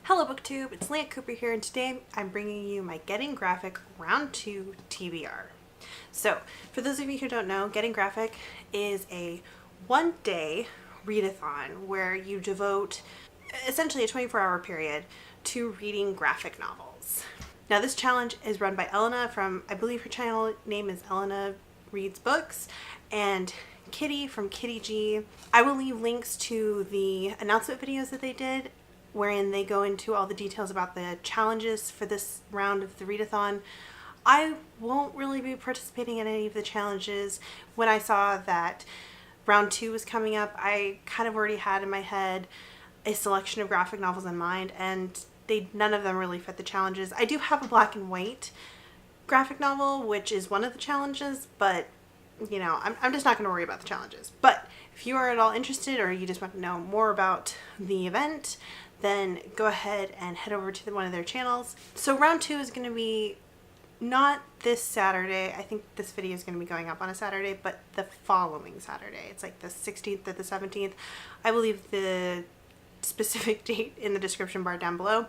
Hello BookTube, it's Leah Cooper here, and today I'm bringing you my Getting Graphic Round 2 TBR. So, for those of you who don't know, Getting Graphic is a one-day readathon where you devote essentially a 24-hour period to reading graphic novels. Now this challenge is run by Elena from, I believe her channel name is Elena Reads Books, and Kitty from Kitty G. I will leave links to the announcement videos that they did wherein they go into all the details about the challenges for this round of the readathon. I won't really be participating in any of the challenges. When I saw that round 2 was coming up, I kind of already had in my head a selection of graphic novels in mind, and none of them really fit the challenges. I do have a black and white graphic novel, which is one of the challenges, but you know, I'm just not going to worry about the challenges. But if you are at all interested or you just want to know more about the event, then go ahead and head over to one of their channels. So round 2 is going to be not this Saturday. I think this video is going to be going up on a Saturday, but the following Saturday. It's like the 16th or the 17th. I will leave the specific date in the description bar down below.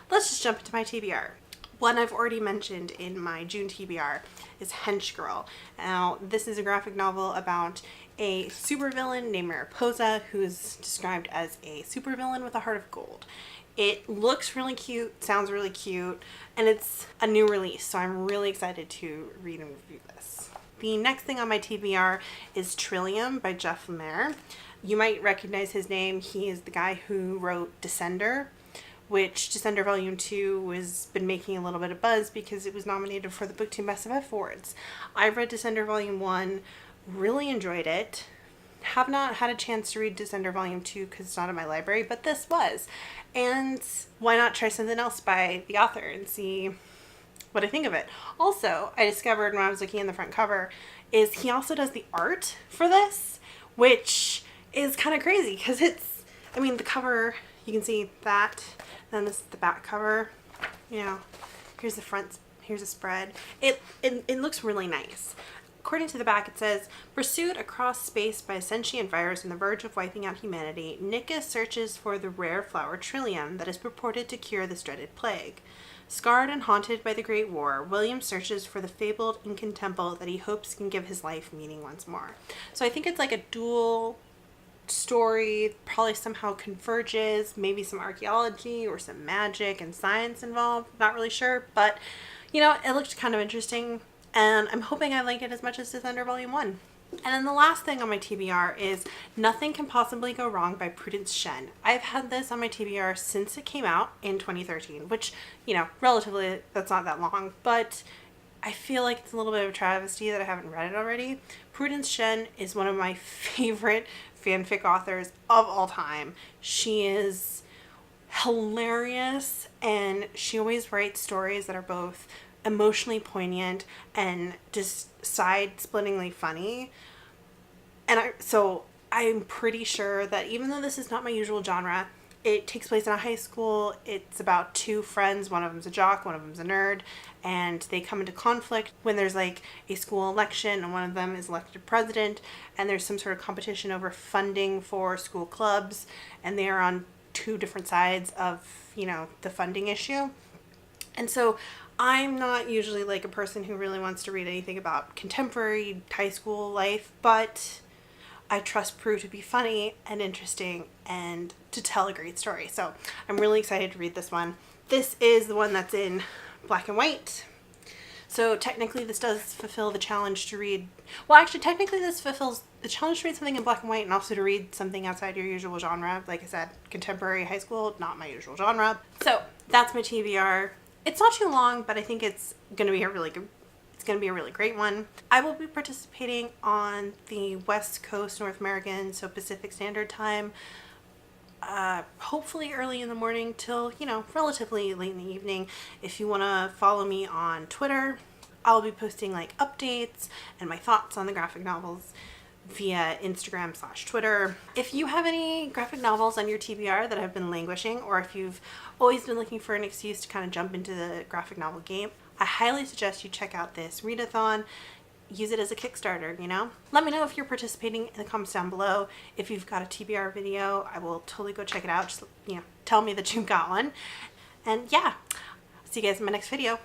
Let's just jump into my TBR. One I've already mentioned in my June TBR is nchgirl. Now, this is a graphic novel about a supervillain named Mariposa who's described as a supervillain with a heart of gold. It looks really cute, sounds really cute, and it's a new release, so I'm really excited to read and review this. The next thing on my TBR is Trillium by Jeff Lemire. You might recognize his name. He is the guy who wrote Descender, which Descender Volume 2 has been making a little bit of buzz because it was nominated for the BookTube Best of Awards. I read Descender Volume 1, really enjoyed it. Have not had a chance to read Descender Volume 2 because it's not in my library, but this was. And why not try something else by the author and see what I think of it. Also, I discovered when I was looking in the front cover is he also does the art for this, which is kind of crazy because it's, I mean, the cover, you can see that, then this is the back cover, you know, here's the front, here's a spread. It looks really nice. According to the back, it says, pursued across space by a sentient virus on the verge of wiping out humanity, Nika searches for the rare flower Trillium that is purported to cure this dreaded plague. Scarred and haunted by the Great War, William searches for the fabled Incan temple that he hopes can give his life meaning once more. So I think it's like a dual story, probably somehow converges, maybe some archaeology or some magic and science involved, not really sure, but you know, it looked kind of interesting, and I'm hoping I like it as much as Descender Volume 1. And then the last thing on my TBR is Nothing Can Possibly Go Wrong by Prudence Shen. I've had this on my TBR since it came out in 2013, which, you know, relatively, that's not that long, but I feel like it's a little bit of a travesty that I haven't read it already. Prudence Shen is one of my favorite fanfic authors of all time. She is hilarious, and she always writes stories that are both emotionally poignant and just side-splittingly funny. And so I'm pretty sure that even though this is not my usual genre, it takes place in a high school. It's about two friends. One of them's a jock, one of them's a nerd, and they come into conflict when there's like a school election and one of them is elected president, and there's some sort of competition over funding for school clubs, and they are on two different sides of, you know, the funding issue. And so I'm not usually like a person who really wants to read anything about contemporary high school life, but I trust Prue to be funny and interesting and to tell a great story. So I'm really excited to read this one. This is the one that's in black and white. So technically this does fulfill the challenge to read, well actually technically this fulfills the challenge to read something in black and white and also to read something outside your usual genre. Like I said, contemporary high school, not my usual genre. So that's my TBR. It's not too long, but I think it's going to be a really great one. I will be participating on the West Coast North American, so Pacific Standard Time, hopefully early in the morning till, you know, relatively late in the evening. If you want to follow me on Twitter, I'll be posting like updates and my thoughts on the graphic novels via Instagram/Twitter. If you have any graphic novels on your TBR that have been languishing, or if you've always been looking for an excuse to kind of jump into the graphic novel game, I highly suggest you check out this readathon. use it as a Kickstarter, you know? Let me know if you're participating in the comments down below. If you've got a TBR video, I will totally go check it out. Just, you know, tell me that you've got one. And yeah, see you guys in my next video.